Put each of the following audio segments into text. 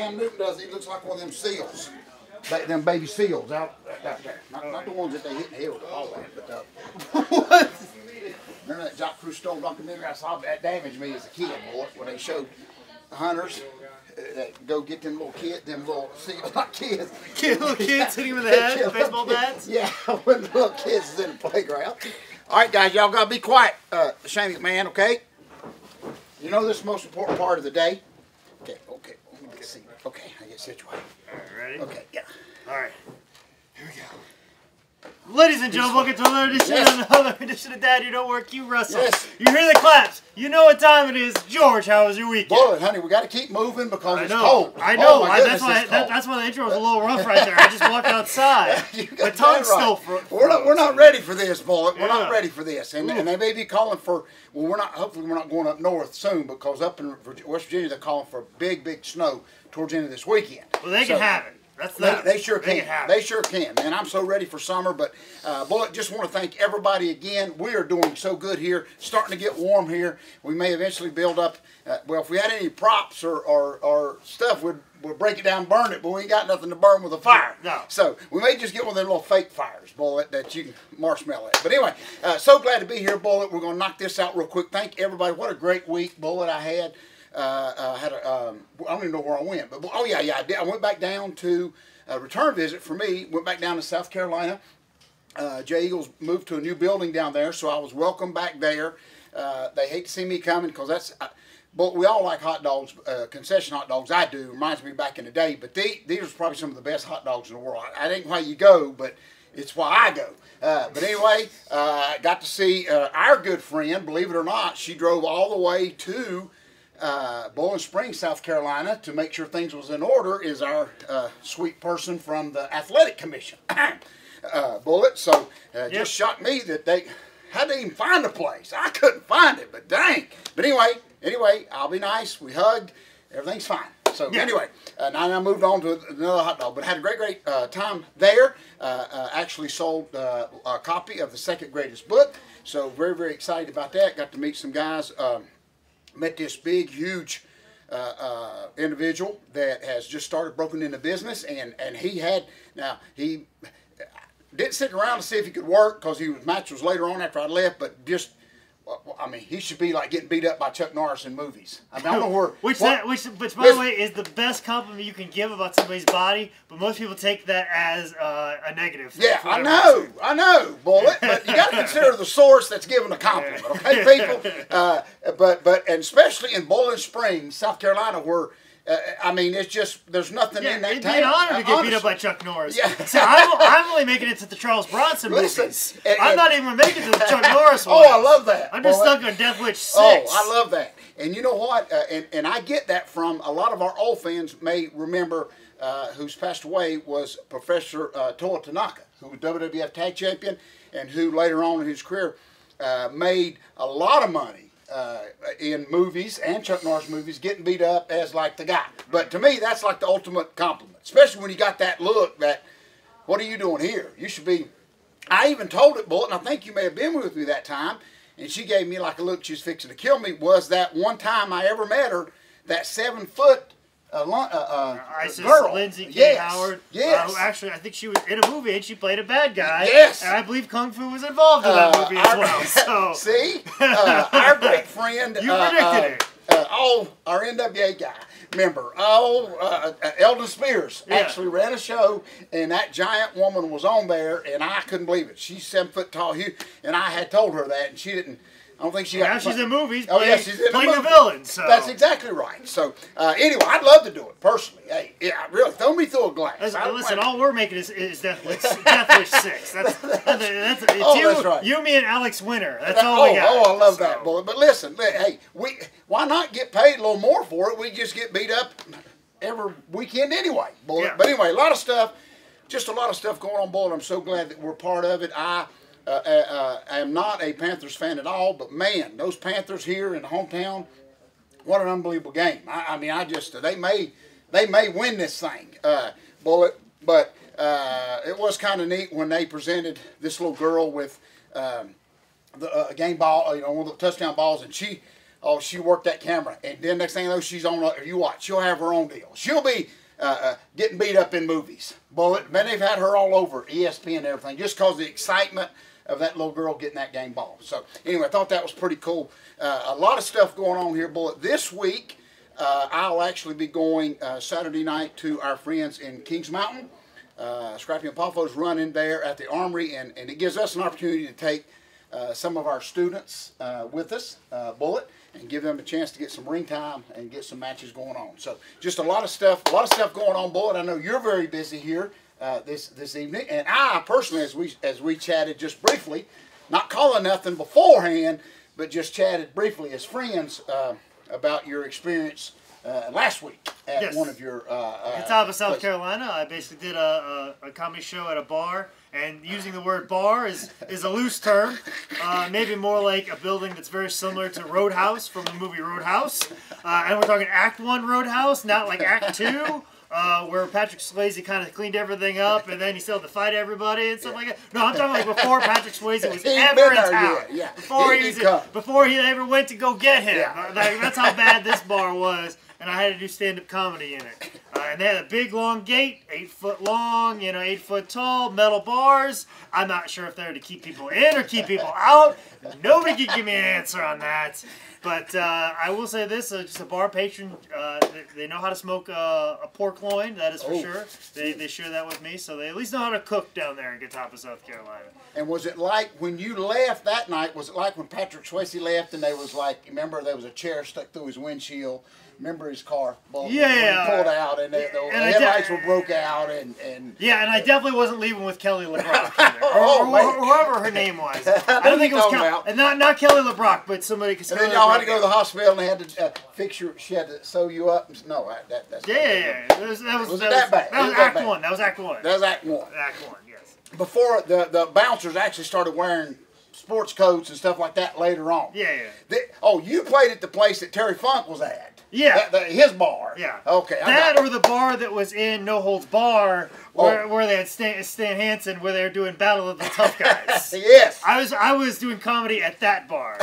Cam Newton does, he looks like one of them seals. Them baby seals out there. Not the ones that they hit in the head with the ball bat, but what? Remember that Jacques Cousteau documentary I saw that damaged me as a kid, boy, when they showed the hunters that go get them little kids, them little seals, not kids. Little kids hitting them in the head with baseball bats? Yeah, when the little kids is in the playground. All right, guys, y'all got to be quiet. Shane McMahon, okay? You know this is the most important part of the day? Okay. Let me get seated. Okay, I get situated. All right, ready? Okay, yeah. All right. Here we go. Ladies and gentlemen, welcome to another edition of Dad, You Don't Work, You Wrestle. Yes. You hear the claps. You know what time it is. George, how was your weekend? Boy, honey, we got to keep moving because it's cold. I know. Oh, my goodness, that's why the intro was a little rough right there. I just walked outside. My tongue's still frozen. We're not ready for this, Bullet. We're not ready for this. And they may be calling for, well, hopefully we're not going up north soon because up in West Virginia they're calling for big snow towards the end of this weekend. Well, they can have it. They sure can. They sure can, man. I'm so ready for summer. But, Bullet, just want to thank everybody again. We are doing so good here. Starting to get warm here. We may eventually build up. Well, if we had any props or stuff, we'd break it down and burn it. But we ain't got nothing to burn with a fire. No. So we may just get one of them little fake fires, Bullet, that you can marshmallow at. But anyway, so glad to be here, Bullet. We're going to knock this out real quick. Thank everybody. What a great week, Bullet, I had. I don't even know where I went, but oh yeah, I did. I went back down to a return visit for me. Went back down to South Carolina. Jay Eagles moved to a new building down there, so I was welcome back there. They hate to see me coming because but we all like hot dogs, concession hot dogs. I do. Reminds me back in the day. But these are probably some of the best hot dogs in the world. I ain't why you go, but it's why I go. But anyway, got to see our good friend. Believe it or not, she drove all the way to Bowling Springs, South Carolina, to make sure things was in order. Is our sweet person from the athletic commission, Bullet. So just shocked me that they had to even find a place. I couldn't find it, but dang. But anyway, I'll be nice. We hugged. Everything's fine. So anyway, now I moved on to another hot dog, but had a great time there. Actually sold a copy of the second greatest book. So very excited about that. Got to meet some guys. Met this big, huge individual that has just started broken into business, and he didn't sit around to see if he could work because his match was later on after I left, but just, I mean, he should be like getting beat up by Chuck Norris in movies. I mean, I don't know where. Which by the way, is the best compliment you can give about somebody's body, but most people take that as a negative thing. Yeah, I know, Bullet, but you got to consider the source that's giving a compliment, okay, people? But especially in Bowling Springs, South Carolina, where I mean, it's just, there's nothing in that town. It'd be an honor to get beat up by Chuck Norris. Yeah. So I'm only making it to the Charles Bronson movies. I'm not even making it to the Chuck Norris ones. Oh, I love that. I'm just stuck on Death Wish 6. Oh, I love that. And you know what? And I get that from a lot of our old fans may remember who's passed away was Professor Toa Tanaka, who was WWF Tag Champion and who later on in his career made a lot of money in movies and Chuck Norris movies, getting beat up as like the guy. But to me, that's like the ultimate compliment, especially when you got that look that, what are you doing here? You should be. I even told it, Bullet, and I think you may have been with me that time, and she gave me like a look she was fixing to kill me, was that one time I ever met her, that 7-foot Isis girl. Lindsay K. Howard. Yes. Actually, I think she was in a movie and she played a bad guy. Yes. And I believe Kung Fu was involved in that movie as well. So. See? Our great friend. You predicted it. Our NWA guy. Remember, Eldon Spears actually ran a show, and that giant woman was on there, and I couldn't believe it. She's 7 foot tall, and I had told her that, and she didn't. I don't think she got. Now she's in movies. She's in playing the villain. So that's exactly right. So anyway, I'd love to do it personally. Hey, yeah, really, throw me through a glass. Listen, all we're making is Death Wish 6. That's right. You, me, and Alex Winter. That's all we got. Oh, I love that, Bullet. But listen, hey, why not get paid a little more for it? We just get beat up every weekend anyway, Bullet. Yeah. But anyway, a lot of stuff going on, Bullet. I'm so glad that we're part of it. I am not a Panthers fan at all, but man, those Panthers here in the hometown, what an unbelievable game. I mean, they may win this thing, Bullet, but it was kind of neat when they presented this little girl with the game ball, one of the touchdown balls, and she Oh, she worked that camera, and then next thing you know, she's on. You watch, she'll have her own deal. She'll be getting beat up in movies. Bullet. Man, they've had her all over ESPN and everything, just because the excitement of that little girl getting that game ball. So anyway, I thought that was pretty cool. A lot of stuff going on here, Bullet. This week, I'll actually be going Saturday night to our friends in Kings Mountain. Scrappy and Paffo's running there at the Armory, and it gives us an opportunity to take some of our students with us, Bullet, and give them a chance to get some ring time and get some matches going on. So just a lot of stuff going on, Bullet. I know you're very busy here this evening, and I personally, as we chatted just briefly, not calling nothing beforehand, but just chatted briefly as friends about your experience last week at one of your Catawba, South Carolina. I basically did a comedy show at a bar, and using the word bar is a loose term. Maybe more like a building that's very similar to Roadhouse from the movie Roadhouse. And we're talking Act 1 Roadhouse, not like Act 2. Where Patrick Swayze kind of cleaned everything up, and then he still had to fight everybody and stuff like that. No, I'm talking like before Patrick Swayze was ever in town. Yeah. Before he ever went to go get him. Yeah. That's how bad this bar was, and I had to do stand-up comedy in it. And they had a big, long gate, 8 foot long, 8 foot tall, metal bars. I'm not sure if they're to keep people in or keep people out. Nobody could give me an answer on that. But I will say this, just a bar patron, they know how to smoke a pork loin, that is for sure. They share that with me, so they at least know how to cook down there in Catawba, South Carolina. And was it like when you left that night, was it like when Patrick Swayze left and they was like, remember there was a chair stuck through his windshield? Remember his car? When he pulled out and the headlights were broke out and yeah, and I definitely wasn't leaving with Kelly LeBrock or whoever her name was. I don't think it was Kelly, and not Kelly LeBrock, but somebody. And then y'all had to go to the hospital and they had to fix your. She had to sew you up. No, that's that was that bad. That was Act 1. That was Act 1. That was Act 1. Act 1. Yes. Before the bouncers actually started wearing sports coats and stuff like that later on. Yeah. You played at the place that Terry Funk was at. Yeah. His bar. Yeah. Okay. That or the bar that was in No Holds Bar where they had Stan Hansen where they were doing Battle of the Tough Guys. Yes. I was doing comedy at that bar.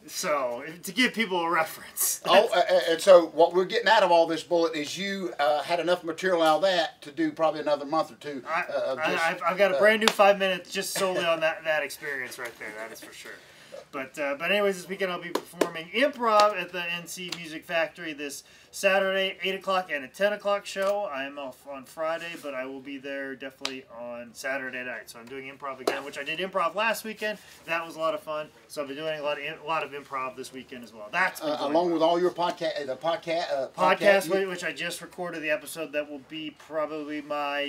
So, to give people a reference. And so what we're getting out of all this, Bullet, is you had enough material out of that to do probably another month or two. I've got a brand new 5 minutes just solely on that experience right there. That is for sure. But anyways, this weekend I'll be performing improv at the NC Music Factory this Saturday, 8 o'clock, and a 10 o'clock show. I am off on Friday, but I will be there definitely on Saturday night. So I'm doing improv again, which I did improv last weekend. That was a lot of fun. So I'll be doing a lot of improv this weekend as well. That's along with all your podcast, which I just recorded the episode that will be probably my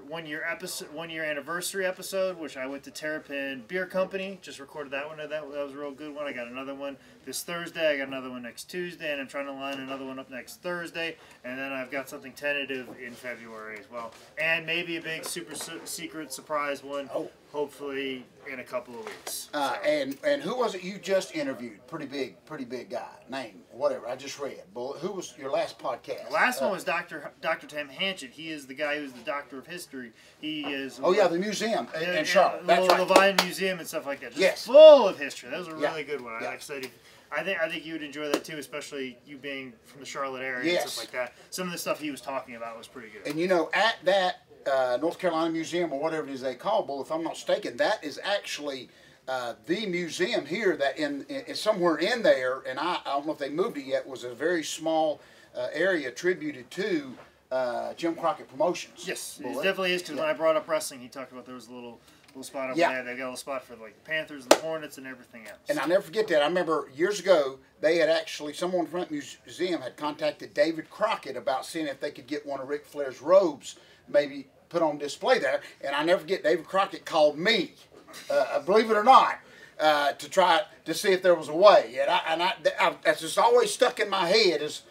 one year anniversary episode, which I went to Terrapin Beer Company. Just recorded that one. That was a real good one. I got another one this Thursday. I got another one next Tuesday, and I'm trying to line another one up next Thursday. And then I've got something tentative in February as well, and maybe a big super secret surprise one. Hopefully in a couple of weeks. And who was it you just interviewed? Pretty big guy. Name, whatever. I just read. Who was your last podcast? The last one was Dr. Tim Hanchett. He is the guy who's the doctor of history. He is. The museum in Charlotte. That's right. Levine Museum and stuff like that. Yes. Full of history. That was a really good one. I'm excited. I think you would enjoy that too, especially you being from the Charlotte area and stuff like that. Some of the stuff he was talking about was pretty good. And at that North Carolina Museum or whatever it is they call, Bull, if I'm not mistaken, that is actually the museum here that in somewhere in there, and I don't know if they moved it yet, was a very small area attributed to Jim Crockett Promotions. Yes, it definitely is, because when I brought up wrestling, he talked about there was a little spot over there. They've got a little spot for like the Panthers and the Hornets and everything else. And I'll never forget that. I remember years ago, they had actually, someone from that museum had contacted David Crockett about seeing if they could get one of Ric Flair's robes maybe put on display there. And I never forget, David Crockett called me, believe it or not, to try to see if there was a way. And that's just always stuck in my head is,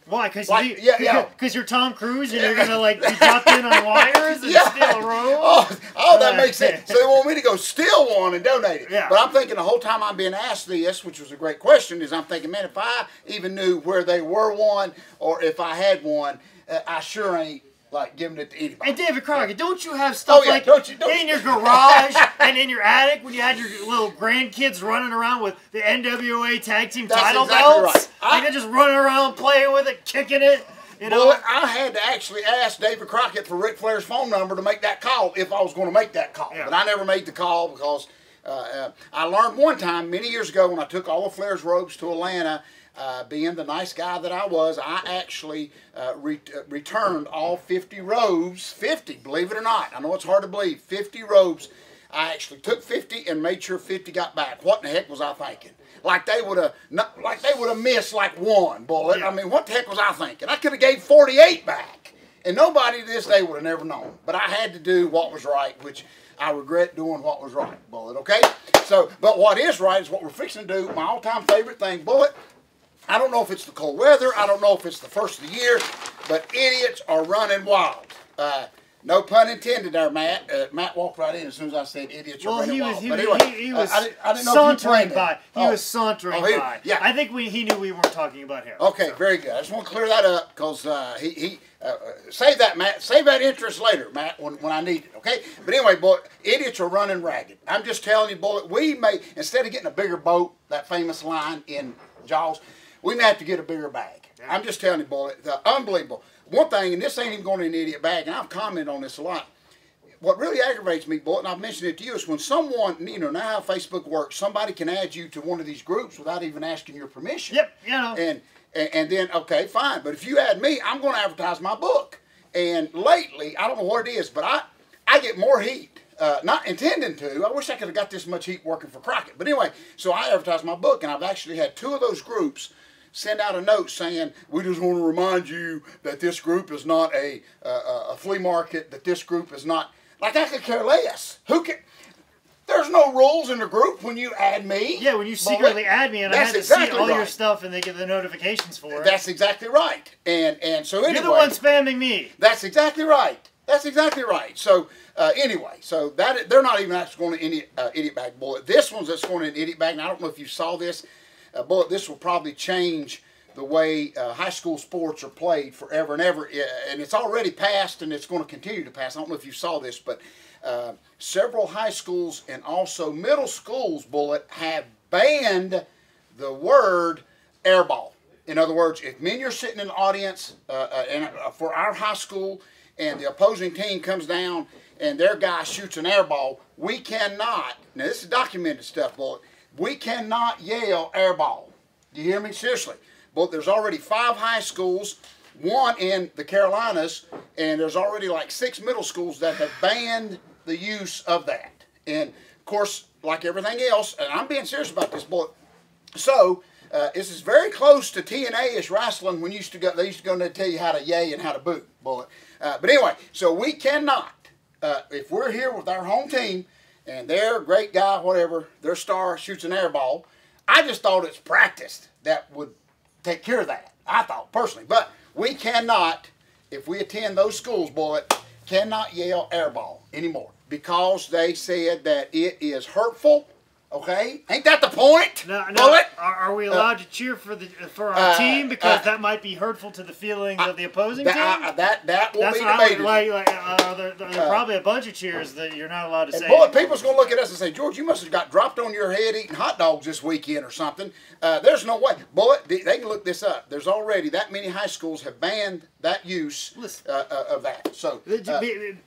why? Because you're Tom Cruise and you're going to be dropped in on wires and steal a robe? Oh, that makes sense. So they want me to go steal one and donate it. Yeah. But I'm thinking the whole time I'm being asked this, which was a great question, is I'm thinking, man, if I even knew where they were one or if I had one, I sure ain't like giving it to anybody. And David Crockett, don't you have stuff like in your garage and in your attic when you had your little grandkids running around with the NWA Tag Team title belts? Right. Like just running around playing with it, kicking it. You know? Well, I had to actually ask David Crockett for Ric Flair's phone number to make that call if I was going to make that call. Yeah. But I never made the call because I learned one time many years ago when I took all of Flair's robes to Atlanta. Being the nice guy that I was, I actually returned all 50 robes. 50, believe it or not. I know it's hard to believe. 50 robes. I actually took 50 and made sure 50 got back. What in the heck was I thinking? Like they would have missed like one bullet. Yeah. I mean, what the heck was I thinking? I could have gave 48 back, and nobody to this day would have never known. But I had to do what was right, which I regret doing what was right, Bullet. Okay. So, but what is right is what we're fixing to do. My all-time favorite thing, Bullet. I don't know if it's the cold weather. I don't know if it's the first of the year, but idiots are running wild. No pun intended there, Matt. Matt walked right in as soon as I said idiots are running wild. He was sauntering by. He was sauntering by. Yeah. I think he knew we weren't talking about him. Okay, so. Very good. I just want to clear that up because save that, Matt. Save that interest later, Matt, when I need it, okay? But anyway, boy, idiots are running ragged. I'm just telling you, Bullet, we may, instead of getting a bigger boat, that famous line in Jaws, we may have to get a bigger bag. Yeah. I'm just telling you, Bullet, unbelievable. One thing, and this ain't even going in an idiot bag, and I've commented on this a lot. What really aggravates me, Bullet, and I've mentioned it to you, is when someone, you know, now how Facebook works, somebody can add you to one of these groups without even asking your permission. Yep, you know. And then, okay, fine. But if you add me, I'm going to advertise my book. And lately, I don't know what it is, but I get more heat. Not intending to. I wish I could have got this much heat working for Crockett. But anyway, so I advertise my book, and I've actually had 2 of those groups send out a note saying, we just want to remind you that this group is not a flea market, that this group is not, like I could care less. Who can? There's no rules in the group when you add me. Yeah, when you secretly add me and I had to see all your stuff and they get the notifications for it. That's exactly right. And so anyway. You're the one spamming me. That's exactly right. That's exactly right. So anyway, so that they're not even actually going to idiot bag, Bullet. This one's that's going to an idiot bag, and I don't know if you saw this. Bullet, this will probably change the way high school sports are played forever and ever. And it's already passed, and it's going to continue to pass. I don't know if you saw this, but several high schools and also middle schools, Bullet, have banned the word airball. In other words, if me and you're sitting in the audience for our high school and the opposing team comes down and their guy shoots an airball, we cannot, now this is documented stuff, Bullet, we cannot yell airball. Do you hear me? Seriously. But there's already 5 high schools, 1 in the Carolinas, and there's already like 6 middle schools that have banned the use of that. And of course, like everything else, and I'm being serious about this, Bullet. So this is very close to TNA-ish wrestling when they used to go and they'd tell you how to yay and how to boo, Bullet. But anyway, so we cannot, if we're here with our home team, and their great guy, whatever, their star shoots an airball. I just thought it's practiced that would take care of that. I thought, personally. But we cannot, if we attend those schools, Bullet, cannot yell airball anymore. Because they said that it is hurtful. Okay? Ain't that the point? No. Bullet? Are we allowed to cheer for our team because that might be hurtful to the feelings of the opposing team? That will be debated. There are probably a bunch of cheers that you're not allowed to say. Bullet, people's going to look at us and say, George, you must have got dropped on your head eating hot dogs this weekend or something. There's no way. Bullet, they can look this up. There's already that many high schools have banned that use of that. So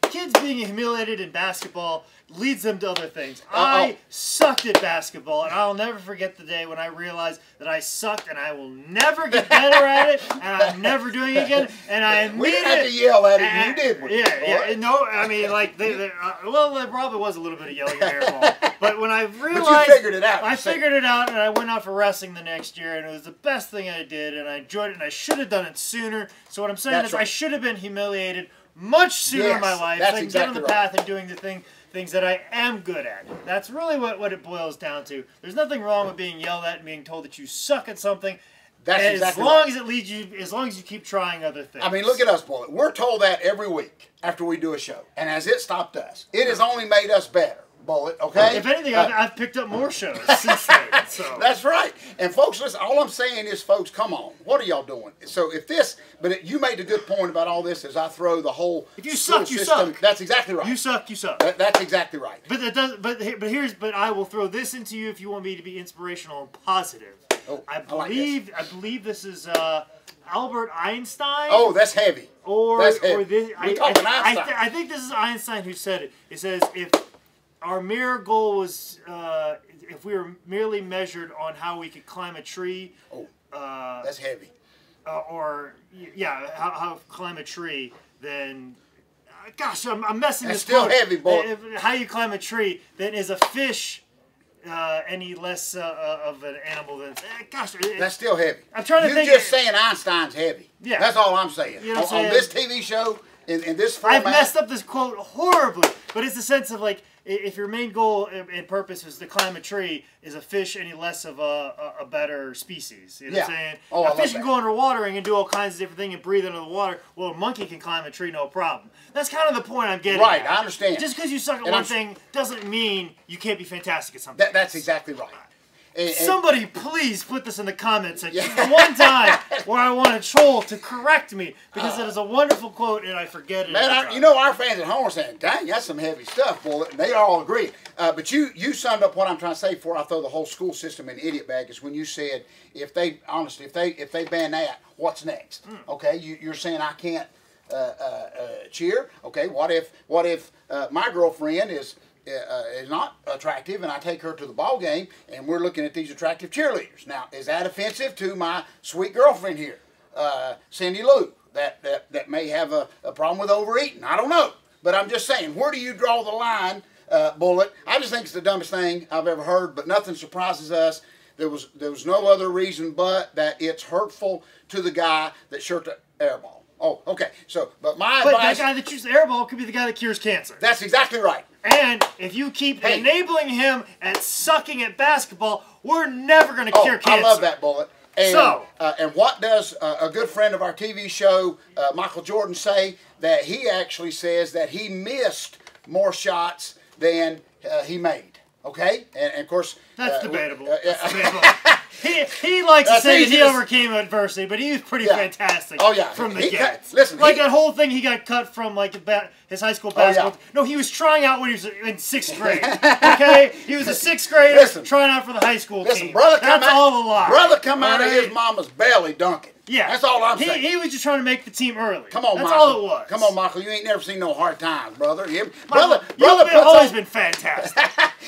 kids being humiliated in basketball leads them to other things. I sucked at basketball, and I'll never forget the day when I realized that I sucked, and I will never get better at it, and I'm never doing it again. And I immediately we didn't have to yell at it. You did. Yeah. No, I mean, like, well, there probably was a little bit of yelling at airball, but when I realized, but you figured it out. I figured it out, and I went out for wrestling the next year, and it was the best thing I did, and I enjoyed it, and I should have done it sooner. So what I'm saying is, I should have been humiliated much sooner in my life, so I can get on the path and doing the things that I am good at. That's really what it boils down to. There's nothing wrong with being yelled at and being told that you suck at something. As long as you keep trying other things. I mean, look at us, Bullet. We're told that every week after we do a show, and has it stopped us? It has only made us better. Bullet, okay? If anything, I've picked up more shows since then. So. That's right. And folks, listen, all I'm saying is, folks, come on. What are y'all doing? So if this, you made a good point about all this as I throw the whole if you suck, you system, suck. That's exactly right. You suck, you suck. That's exactly right. But that does. But I will throw this into you if you want me to be inspirational and positive. Oh, I believe this is Albert Einstein. Oh, that's heavy. Or this, Einstein. I think this is Einstein who said it. It says if our mere goal was if we were merely measured on how we could climb a tree. Oh, that's heavy. How climb a tree, then. Gosh, I'm messing that's this still quote. Heavy, boy. How you climb a tree, then is a fish any less of an animal than... gosh. That's still heavy. I'm trying to think... You're just saying Einstein's heavy. Yeah. That's all I'm saying. You know what I'm saying? On this TV show, in this format... I've messed up this quote horribly, but it's the sense of, like, if your main goal and purpose is to climb a tree, is a fish any less of a better species? You know what I'm saying? Oh, a fish can go underwater and do all kinds of different things and breathe under the water. Well, a monkey can climb a tree, no problem. That's kind of the point I'm getting Right, at. I understand. Just because you suck at one thing doesn't mean you can't be fantastic at something. That's exactly right. And somebody please put this in the comments. The one time where I want a troll to correct me because it is a wonderful quote and I forget it. Man, our fans at home are saying, "Dang, that's some heavy stuff, Bullet." And they all agree. But you summed up what I'm trying to say before I throw the whole school system in idiot bag. Is when you said if they ban that, what's next? Okay, you're saying I can't cheer. Okay, what if my girlfriend is not attractive and I take her to the ball game and we're looking at these attractive cheerleaders? Now, is that offensive to my sweet girlfriend here, Cindy Lou, that may have a problem with overeating? I don't know. But I'm just saying, where do you draw the line, Bullet? I just think it's the dumbest thing I've ever heard, but nothing surprises us. There was no other reason but that it's hurtful to the guy that shot the airball. Oh, okay. So, but advice... that guy that shoots the airball could be the guy that cures cancer. That's exactly right. And if you keep enabling him at sucking at basketball, we're never going to cure cancer. I love that, Bullet. And, and what does a good friend of our TV show, Michael Jordan, say? That he actually says that he missed more shots than he made. Okay? And of course... That's debatable. That's debatable. He likes to say that he overcame adversity, but he was pretty fantastic from the get. Listen, that whole thing he got cut from his high school basketball. No, he was trying out when he was in 6th grade. Okay? He was a 6th grader trying out for the high school team. That's all the lie. Brother come out of his mama's belly dunking. Yeah. That's all I'm saying. He was just trying to make the team early. Come on, That's Michael. all it was. Come on, Michael. You ain't never seen no hard times, brother. Brother you've always been fantastic.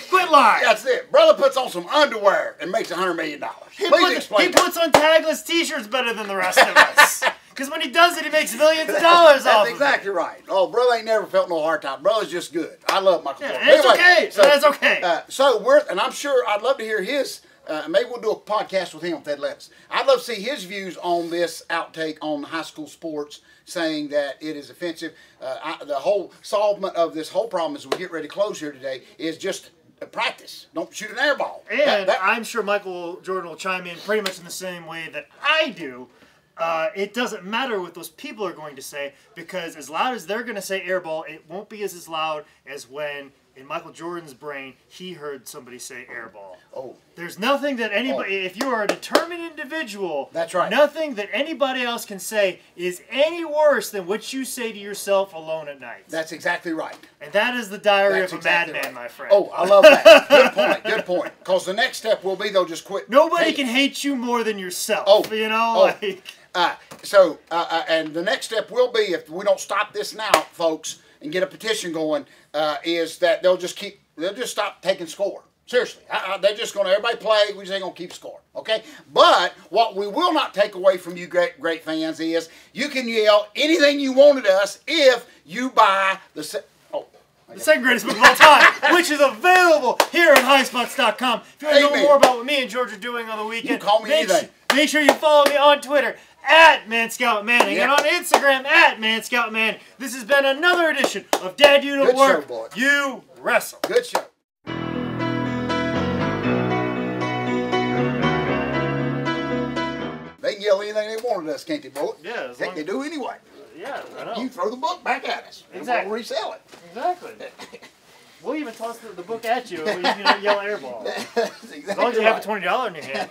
Quit lying. That's it. Brother puts on some underwear and makes $100 million. Please explain. He puts on tagless T-shirts better than the rest of us. Because when he does it, he makes millions of dollars off That's exactly right. Oh, brother ain't never felt no hard time. Brother's just good. I love Michael Jordan. It's okay. That's okay. And I'm sure I'd love to hear his. Maybe we'll do a podcast with him if they'd let us. I'd love to see his views on this outtake on high school sports, saying that it is offensive. The whole solvement of this whole problem as we get ready to close here today is just practice. Don't shoot an air ball. And I'm sure Michael Jordan will chime in pretty much in the same way that I do. It doesn't matter what those people are going to say, because as loud as they're going to say airball, it won't be as loud as when, in Michael Jordan's brain, he heard somebody say airball. Oh. There's nothing that anybody, if you are a determined individual, that's right. Nothing that anybody else can say is any worse than what you say to yourself alone at night. That's exactly right. And that is the diary of a madman, my friend. Oh, I love that. Good point. Good point. Because the next step will be they'll just quit. Nobody can hate you more than yourself. You know? And the next step will be, if we don't stop this now, folks, and get a petition going, is that they'll just stop taking score. Seriously, they're just going to, everybody play, we just ain't going to keep score, okay? But what we will not take away from you great fans is you can yell anything you want at us if you buy the second greatest book of all time, which is available here at highspots.com. If you want to know more about what me and George are doing on the weekend, you call me anything. Make sure you follow me on Twitter at ManScoutManning and on Instagram at ManScoutManning. This has been another edition of Dad, You Don't Work, You Wrestle. Good show. They can yell anything they want at us, can't they, Bullet? Yeah. They do anyway. Yeah, I know. You throw the book back at us. Exactly. And we'll resell it. Exactly. We'll even toss the book at you. You can yell airball. That's exactly As long as you have right. a $20 in your hand.